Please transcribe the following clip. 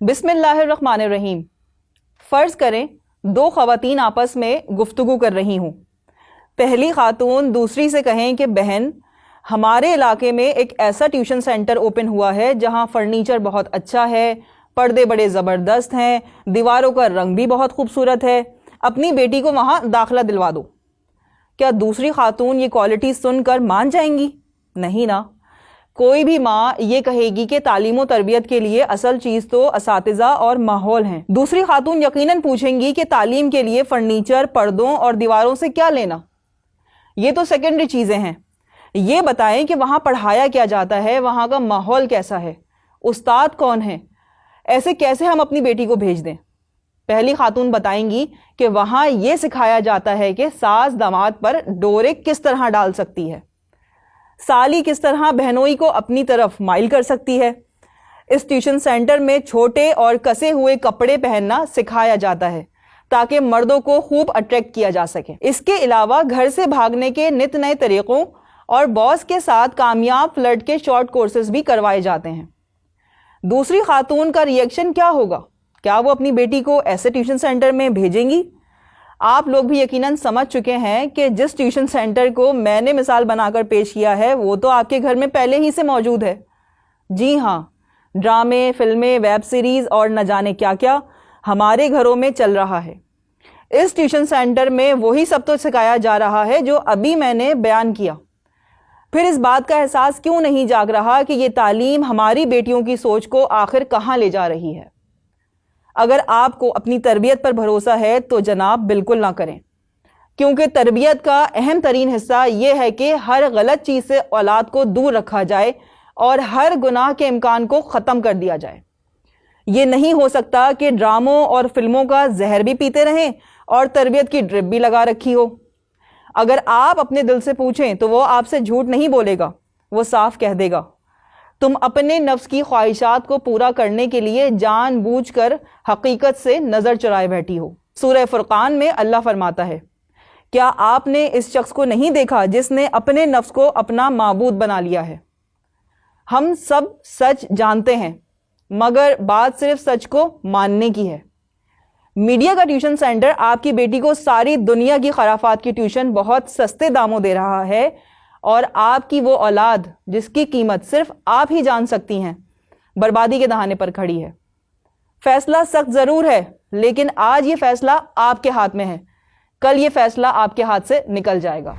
بسم اللہ الرحمن الرحیم۔ فرض کریں دو خواتین آپس میں گفتگو کر رہی ہوں۔ پہلی خاتون دوسری سے کہیں کہ بہن، ہمارے علاقے میں ایک ایسا ٹیوشن سینٹر اوپن ہوا ہے جہاں فرنیچر بہت اچھا ہے، پردے بڑے زبردست ہیں، دیواروں کا رنگ بھی بہت خوبصورت ہے، اپنی بیٹی کو وہاں داخلہ دلوا دو۔ کیا دوسری خاتون یہ کوالٹی سن کر مان جائیں گی؟ نہیں نا۔ کوئی بھی ماں یہ کہے گی کہ تعلیم و تربیت کے لیے اصل چیز تو اساتذہ اور ماحول ہیں۔ دوسری خاتون یقیناً پوچھیں گی کہ تعلیم کے لیے فرنیچر، پردوں اور دیواروں سے کیا لینا؟ یہ تو سیکنڈری چیزیں ہیں۔ یہ بتائیں کہ وہاں پڑھایا کیا جاتا ہے، وہاں کا ماحول کیسا ہے، استاد کون ہیں؟ ایسے کیسے ہم اپنی بیٹی کو بھیج دیں؟ پہلی خاتون بتائیں گی کہ وہاں یہ سکھایا جاتا ہے کہ ساس داماد پر ڈورے کس طرح ڈال سکتی ہے، سالی کس طرح بہنوئی کو اپنی طرف مائل کر سکتی ہے۔ اس ٹیوشن سینٹر میں چھوٹے اور کسے ہوئے کپڑے پہننا سکھایا جاتا ہے تاکہ مردوں کو خوب اٹریکٹ کیا جا سکے۔ اس کے علاوہ گھر سے بھاگنے کے نت نئے طریقوں اور باس کے ساتھ کامیاب فلرٹ کے شارٹ کورسز بھی کروائے جاتے ہیں۔ دوسری خاتون کا ریئیکشن کیا ہوگا؟ کیا وہ اپنی بیٹی کو ایسے ٹیوشن سینٹر میں بھیجیں گی؟ آپ لوگ بھی یقیناً سمجھ چکے ہیں کہ جس ٹیوشن سینٹر کو میں نے مثال بنا کر پیش کیا ہے وہ تو آپ کے گھر میں پہلے ہی سے موجود ہے۔ جی ہاں، ڈرامے، فلمیں، ویب سیریز اور نہ جانے کیا کیا ہمارے گھروں میں چل رہا ہے۔ اس ٹیوشن سینٹر میں وہی سب تو سکھایا جا رہا ہے جو ابھی میں نے بیان کیا۔ پھر اس بات کا احساس کیوں نہیں جاگ رہا کہ یہ تعلیم ہماری بیٹیوں کی سوچ کو آخر کہاں لے جا رہی ہے؟ اگر آپ کو اپنی تربیت پر بھروسہ ہے تو جناب بالکل نہ کریں، کیونکہ تربیت کا اہم ترین حصہ یہ ہے کہ ہر غلط چیز سے اولاد کو دور رکھا جائے اور ہر گناہ کے امکان کو ختم کر دیا جائے۔ یہ نہیں ہو سکتا کہ ڈراموں اور فلموں کا زہر بھی پیتے رہیں اور تربیت کی ڈرپ بھی لگا رکھی ہو۔ اگر آپ اپنے دل سے پوچھیں تو وہ آپ سے جھوٹ نہیں بولے گا، وہ صاف کہہ دے گا تم اپنے نفس کی خواہشات کو پورا کرنے کے لیے جان بوجھ کر حقیقت سے نظر چرائے بیٹھی ہو۔ سورہ فرقان میں اللہ فرماتا ہے، کیا آپ نے اس شخص کو نہیں دیکھا جس نے اپنے نفس کو اپنا معبود بنا لیا ہے؟ ہم سب سچ جانتے ہیں مگر بات صرف سچ کو ماننے کی ہے۔ میڈیا کا ٹیوشن سینٹر آپ کی بیٹی کو ساری دنیا کی خرافات کی ٹیوشن بہت سستے داموں دے رہا ہے، اور آپ کی وہ اولاد جس کی قیمت صرف آپ ہی جان سکتی ہیں بربادی کے دہانے پر کھڑی ہے۔ فیصلہ سخت ضرور ہے، لیکن آج یہ فیصلہ آپ کے ہاتھ میں ہے، کل یہ فیصلہ آپ کے ہاتھ سے نکل جائے گا۔